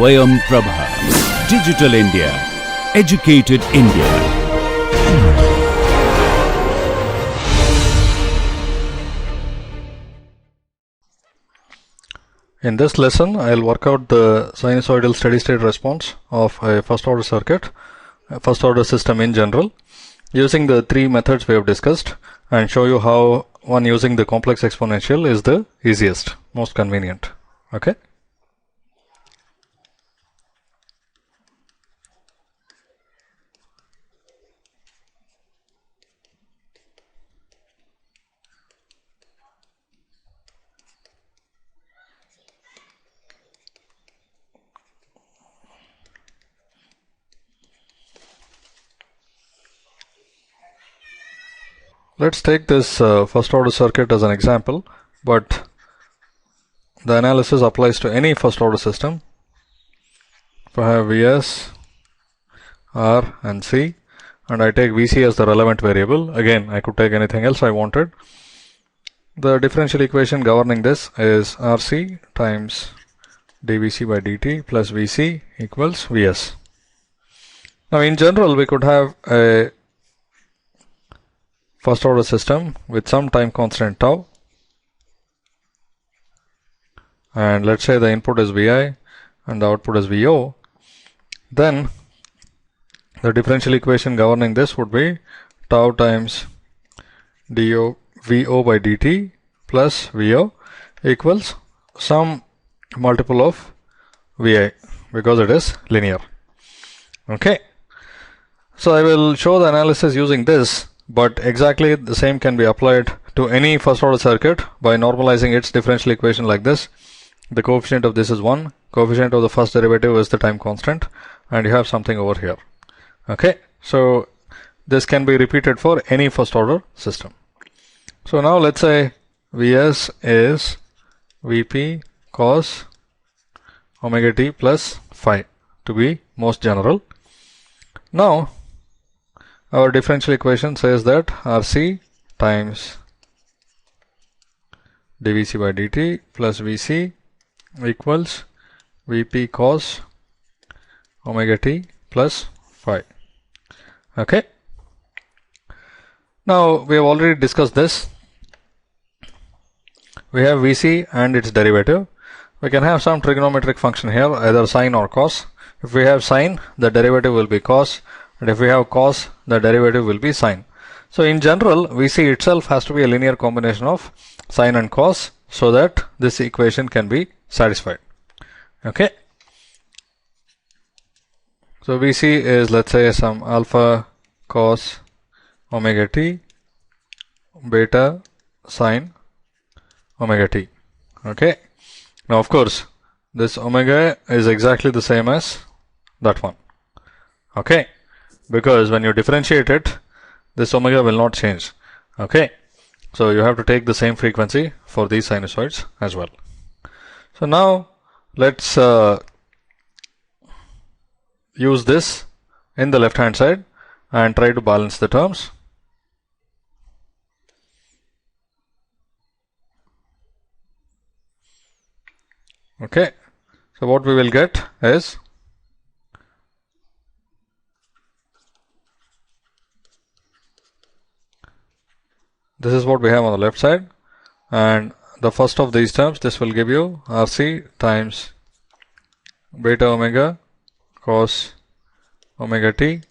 Swayam Prabha. Digital India. Educated India. In this lesson, I'll work out the sinusoidal steady-state response of a first-order circuit, a first-order system in general, using the three methods we have discussed, and show you how one using the complex exponential is the easiest, most convenient. Okay? Let's take this first order circuit as an example, but the analysis applies to any first order system. If I have Vs, R and C, and I take Vc as the relevant variable, again I could take anything else I wanted. The differential equation governing this is Rc times dVc by dt plus Vc equals Vs. Now in general we could have a first order system with some time constant tau, and let's say the input is Vi and the output is Vo. Then the differential equation governing this would be tau times Vo by dt plus Vo equals some multiple of Vi, because it is linear. Okay, so I will show the analysis using this, but exactly the same can be applied to any first order circuit by normalizing its differential equation like this. The coefficient of this is 1, coefficient of the first derivative is the time constant, and you have something over here. Okay, so this can be repeated for any first order system. So now let's say Vs is Vp cos omega t plus phi, to be most general. Now our differential equation says that Rc times dVc by dt plus Vc equals Vp cos omega t plus phi. Okay. Now we have already discussed this. We have Vc and its derivative. We can have some trigonometric function here, either sine or cos. If we have sine, the derivative will be cos, and if we have cos, the derivative will be sine. So in general, Vc itself has to be a linear combination of sine and cos, so that this equation can be satisfied. Okay. So Vc is, let's say, some alpha cos omega t beta sine omega t. Okay. Now of course this omega is exactly the same as that one. Okay, because when you differentiate it, this omega will not change. Okay, so you have to take the same frequency for these sinusoids as well. So now let's use this in the left hand side and try to balance the terms. Okay, so what we will get is this is what we have on the left side, and the first of these terms, this will give you Rc times beta omega cos omega t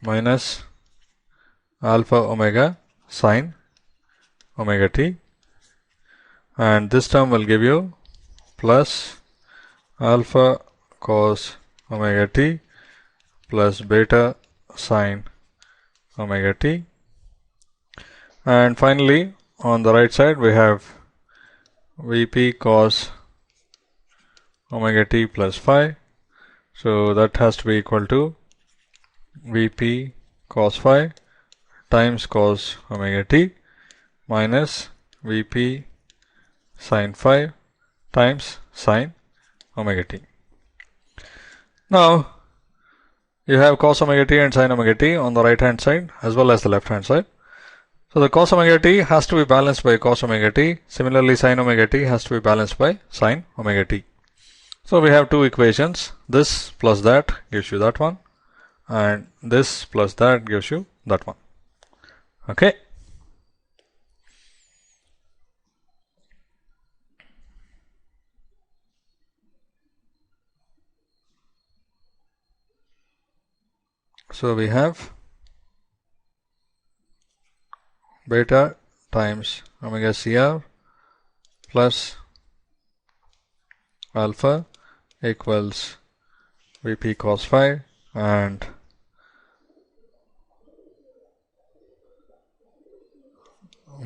minus alpha omega sine omega t, and this term will give you plus alpha cos omega t plus beta sine omega t, and finally on the right side we have Vp cos omega t plus phi, so that has to be equal to Vp cos phi times cos omega t minus Vp sin phi times sin omega t. Now you have cos omega t and sin omega t on the right hand side as well as the left hand side. So the cos omega t has to be balanced by cos omega t. Similarly, sin omega t has to be balanced by sin omega t. So we have two equations. This plus that gives you that one, and this plus that gives you that one. Okay. So we have beta times omega CR plus alpha equals Vp cos phi and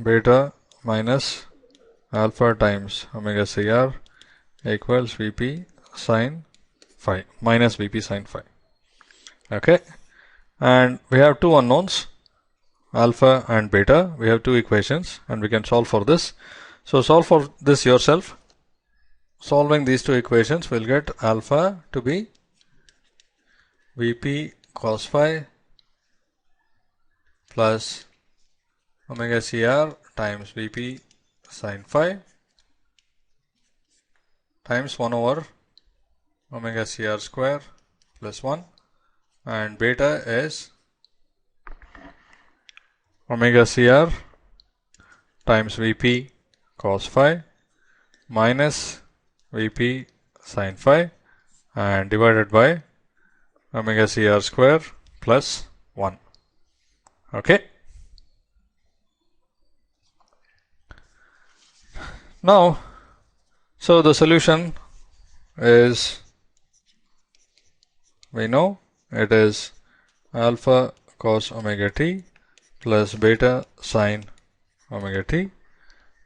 beta minus alpha times omega CR equals Vp sin phi minus Vp sin phi. Okay. And we have two unknowns, alpha and beta. We have two equations and we can solve for this. So solve for this yourself. Solving these two equations, we'll get alpha to be Vp cos phi plus omega CR times Vp sin phi times 1 over omega CR square plus 1, and beta is omega CR times Vp cos phi minus Vp sin phi and divided by omega CR square plus 1. Okay. Now, so the solution is, we know it is alpha cos omega t plus beta sin omega t,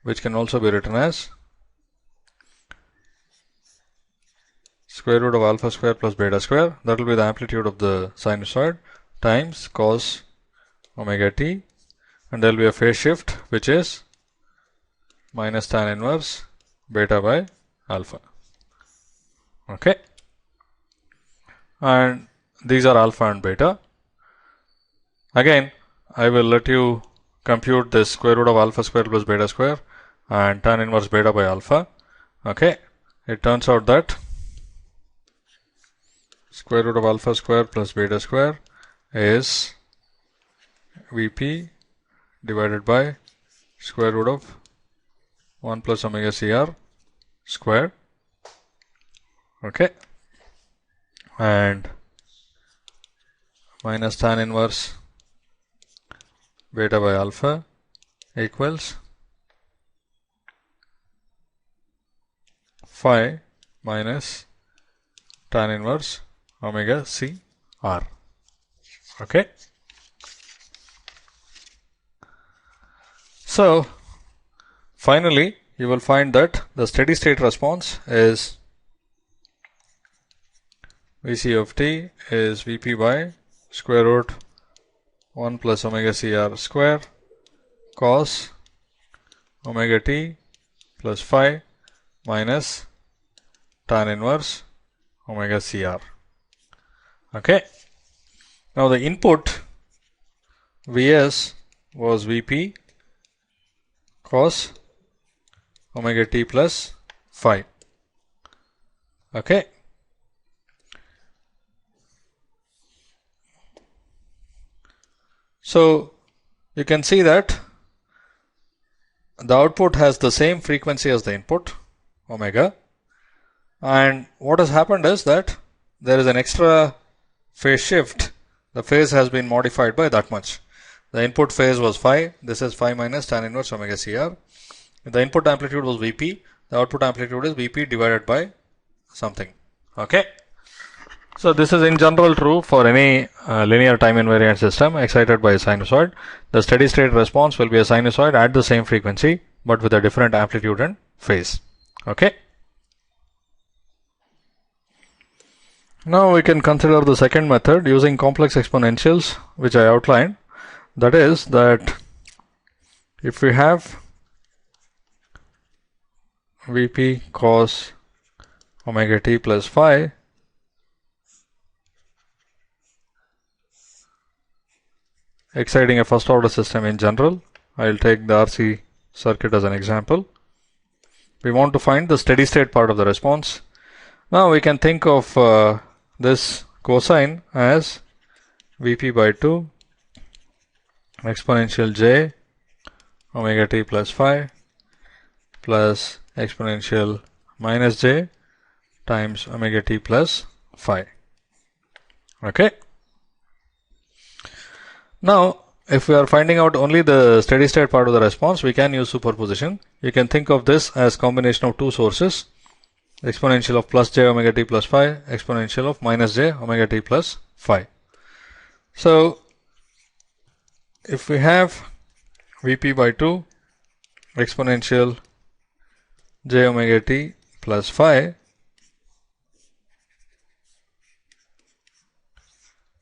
which can also be written as square root of alpha square plus beta square. That will be the amplitude of the sinusoid times cos omega t, and there will be a phase shift which is minus tan inverse beta by alpha. Okay. And these are alpha and beta. Again, I will let you compute this square root of alpha square plus beta square and tan inverse beta by alpha. Okay. It turns out that square root of alpha square plus beta square is Vp divided by square root of 1 plus omega CR square. Okay. And minus tan inverse beta by alpha equals phi minus tan inverse omega CR. Okay. So finally, you will find that the steady state response is Vc of t is Vp by square root 1 plus omega CR square cos omega t plus phi minus tan inverse omega CR. Okay. Now the input Vs was Vp cos omega t plus phi. Okay. So you can see that the output has the same frequency as the input, omega, and what has happened is that there is an extra phase shift. The phase has been modified by that much. The input phase was phi. This is phi minus tan inverse omega CR. The input amplitude was Vp. The output amplitude is Vp divided by something. Okay. So this is in general true for any linear time invariant system excited by a sinusoid. The steady state response will be a sinusoid at the same frequency but with a different amplitude and phase. Okay. Now we can consider the second method using complex exponentials, which I outlined. That is that if we have Vp cos omega t plus phi exciting a first order system in general, I'll take the RC circuit as an example. We want to find the steady state part of the response. Now we can think of this cosine as Vp by 2 exponential j omega t plus phi plus exponential minus j times omega t plus phi. Okay. Now, if we are finding out only the steady state part of the response, we can use superposition. You can think of this as combination of two sources, exponential of plus j omega t plus phi, exponential of minus j omega t plus phi. So, if we have Vp by 2 exponential j omega t plus phi,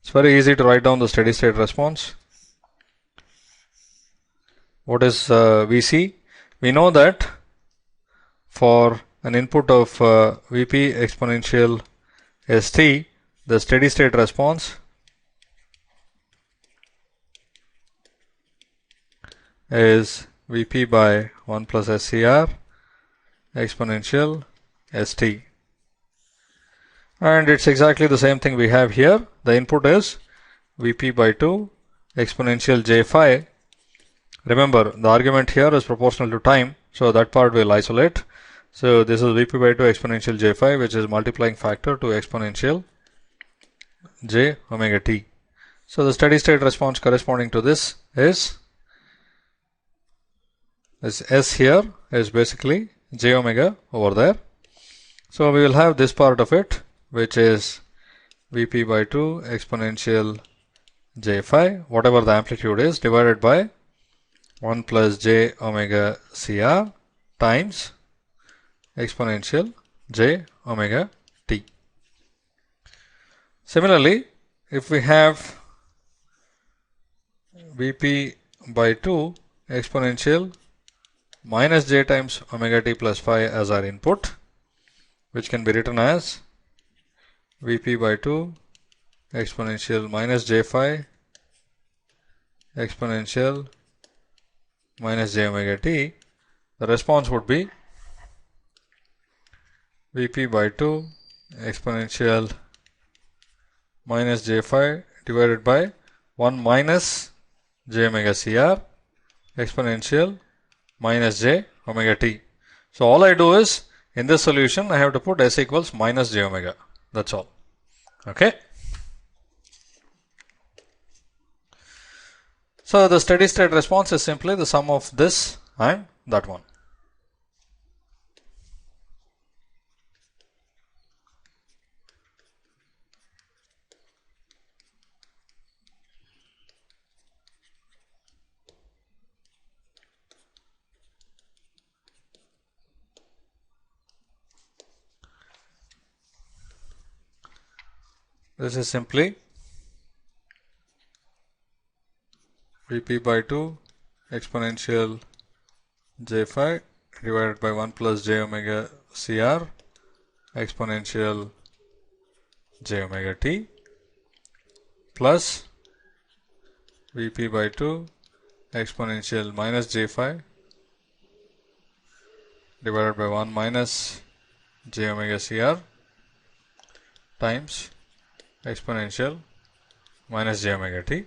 it's very easy to write down the steady state response. What is Vc? We know that for an input of Vp exponential st, the steady state response is Vp by 1 plus SCR exponential st. And it's exactly the same thing we have here. The input is Vp by 2 exponential j phi. Remember, the argument here is proportional to time, so that part will isolate. So this is Vp by 2 exponential j phi, which is multiplying factor to exponential j omega t. So the steady state response corresponding to this is this S here is basically j omega over there. So we will have this part of it, which is Vp by 2 exponential j phi, whatever the amplitude is, divided by 1 plus j omega cr times exponential j omega t. Similarly, if we have Vp by 2 exponential minus j times omega t plus phi as our input, which can be written as Vp by 2 exponential minus j phi exponential minus j omega t, the response would be Vp by 2 exponential minus j phi divided by 1 minus j omega cr exponential minus j omega t. So all I do is, in this solution, I have to put S equals minus j omega. That's all. Okay. So the steady state response is simply the sum of this and that one. This is simply Vp by 2 exponential j phi divided by 1 plus j omega cr exponential j omega t plus Vp by 2 exponential minus j phi divided by 1 minus j omega cr times exponential minus j omega t.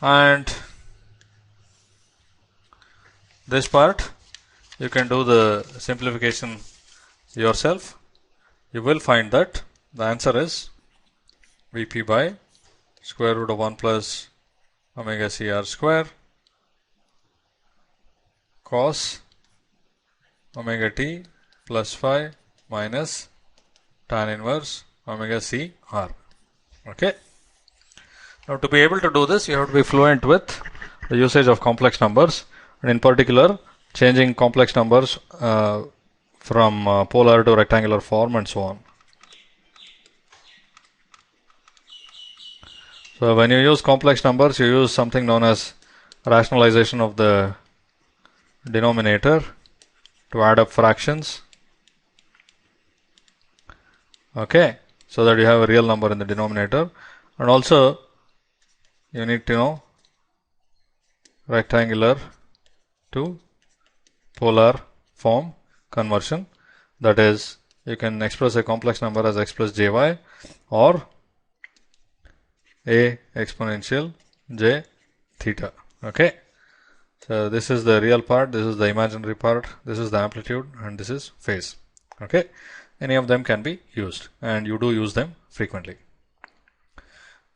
And this part, you can do the simplification yourself. You will find that the answer is Vp by square root of 1 plus omega cr square cos omega t plus phi minus tan inverse omega c r. Okay. Now, to be able to do this, you have to be fluent with the usage of complex numbers, and in particular, changing complex numbers from polar to rectangular form and so on. So, when you use complex numbers, you use something known as rationalization of the denominator to add up fractions. Okay, so that you have a real number in the denominator, and also you need to know rectangular to polar form conversion. That is, you can express a complex number as x plus jy or a exponential j theta. Okay. So this is the real part, this is the imaginary part, this is the amplitude, and this is phase. Okay. Any of them can be used, and you do use them frequently.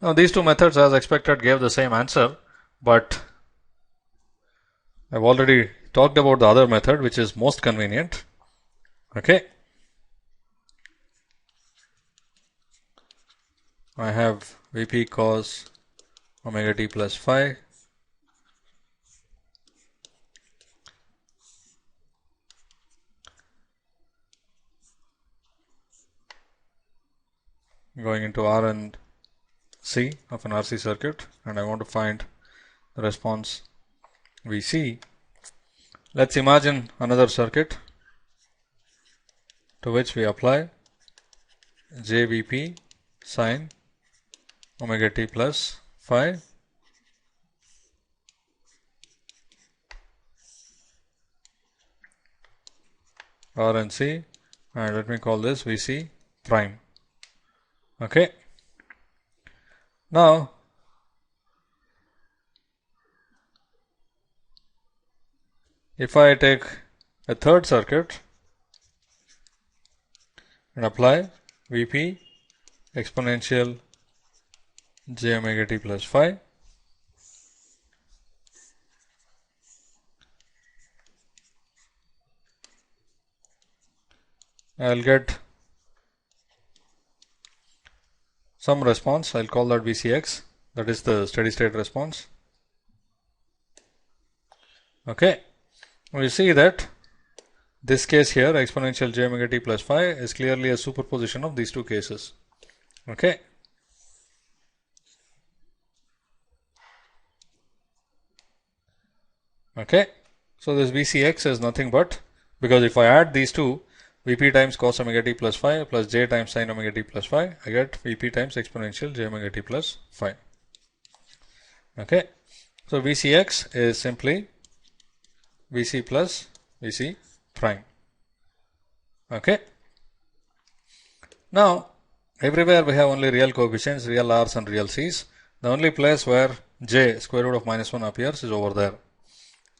Now these two methods, as expected, gave the same answer, but I've already talked about the other method, which is most convenient. Okay. I have Vp cos omega t plus phi going into R and C of an RC circuit, and I want to find the response Vc. Let's imagine another circuit to which we apply jVp sine omega t plus phi R and C, and let me call this Vc prime. Okay. Now if I take a third circuit and apply Vp exponential j omega t plus phi, I'll get some response. I'll call that Vcx, that is the steady state response. Okay. We see that this case here, exponential j omega t plus phi, is clearly a superposition of these two cases. Okay. Okay. So this Vcx is nothing but, because if I add these two, Vp times cos omega t plus phi plus j times sin omega t plus phi, I get Vp times exponential j omega t plus phi. Okay. So Vcx is simply Vc plus Vc prime. Okay. Now everywhere we have only real coefficients, real r's and real c's. The only place where j square root of minus 1 appears is over there.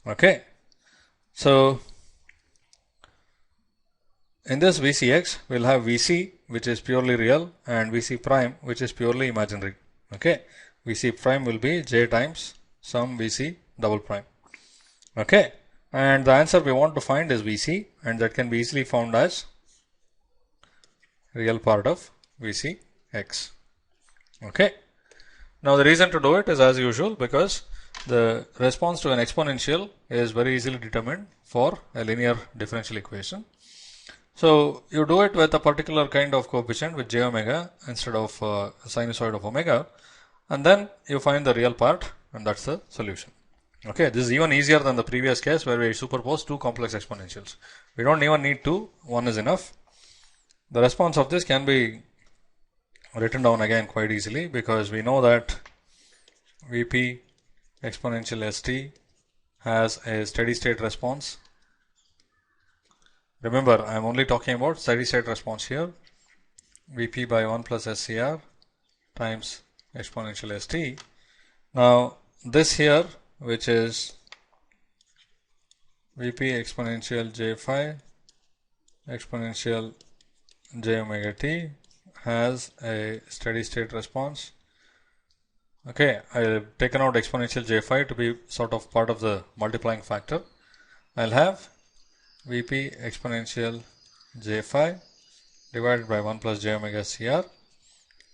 Okay. So in this Vcx, we'll have Vc, which is purely real, and Vc prime, which is purely imaginary. Okay. Vc prime will be j times some Vc double prime. Okay. And the answer we want to find is Vc, and that can be easily found as real part of Vcx. Okay. Now the reason to do it is as usual, because the response to an exponential is very easily determined for a linear differential equation. So you do it with a particular kind of coefficient with j omega instead of sinusoid of omega, and then you find the real part, and that's the solution. Okay, this is even easier than the previous case where we superpose two complex exponentials. We don't even need two, one is enough. The response of this can be written down again quite easily, because we know that Vp exponential st has a steady state response. Remember, I am only talking about steady state response here. Vp by 1 plus SCR times exponential st. Now this here, which is Vp exponential j phi exponential j omega t, has a steady state response. Okay, I have taken out exponential j phi to be sort of part of the multiplying factor. I'll have Vp exponential j phi divided by 1 plus j omega cr.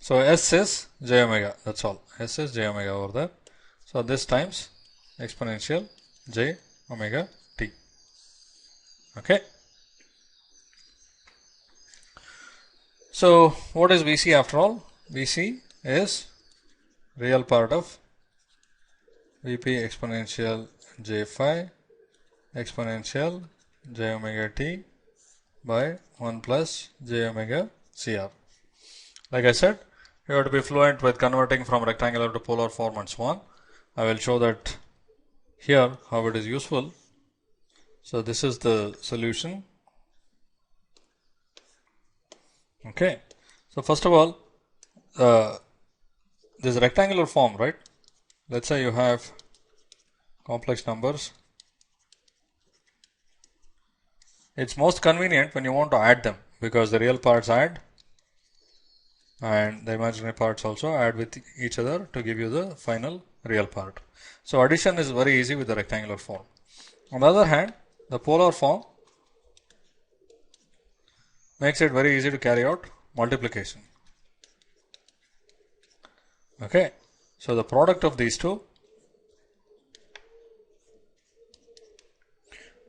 So S is j omega, that's all. S is j omega over there. So this times exponential j omega t. Okay. So what is Vc after all? Vc is real part of Vp exponential j phi exponential j omega t by 1 plus j omega cr. Like I said, you have to be fluent with converting from rectangular to polar form and so on. I will show that here how it is useful. So this is the solution. Okay. So first of all, this rectangular form, right? Let's say you have complex numbers. It's most convenient when you want to add them, because the real parts add and the imaginary parts also add with each other to give you the final real part. So addition is very easy with the rectangular form. On the other hand, the polar form makes it very easy to carry out multiplication. Okay, so the product of these two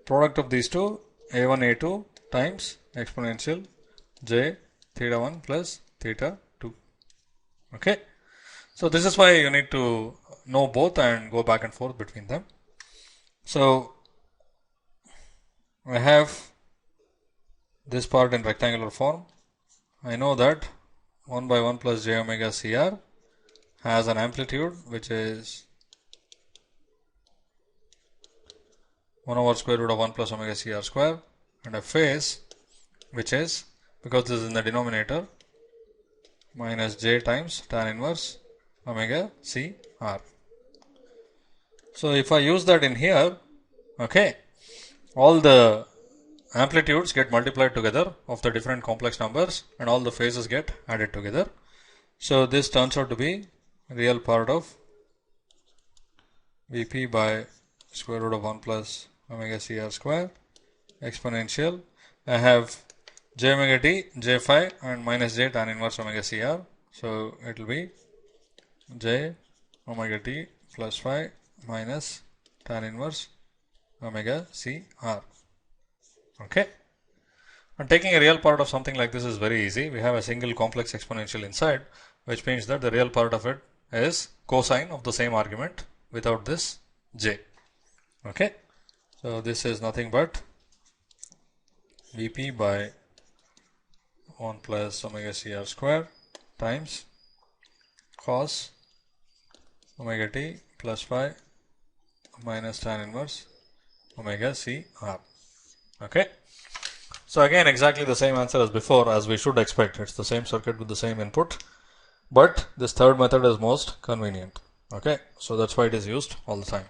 a1 a2 times exponential j theta 1 plus theta 2. Okay, so this is why you need to know both and go back and forth between them. So I have this part in rectangular form. I know that 1 by 1 plus j omega cr has an amplitude which is 1 over square root of 1 plus omega cr square, and a phase which is, because this is in the denominator, minus j times tan inverse omega cr. So if I use that in here, okay, all the amplitudes get multiplied together of the different complex numbers and all the phases get added together. So this turns out to be real part of Vp by square root of 1 plus omega cr square exponential. I have j omega t, j phi and minus j tan inverse omega cr. So it will be j omega t plus phi minus tan inverse omega cr. Okay. And taking a real part of something like this is very easy. We have a single complex exponential inside, which means that the real part of it is cosine of the same argument without this j. Okay. So this is nothing but Vp by 1 plus omega cr square times cos omega t plus phi minus tan inverse omega cr. Okay. So again, exactly the same answer as before, as we should expect. It's the same circuit with the same input, but this third method is most convenient. Okay. So that's why it is used all the time.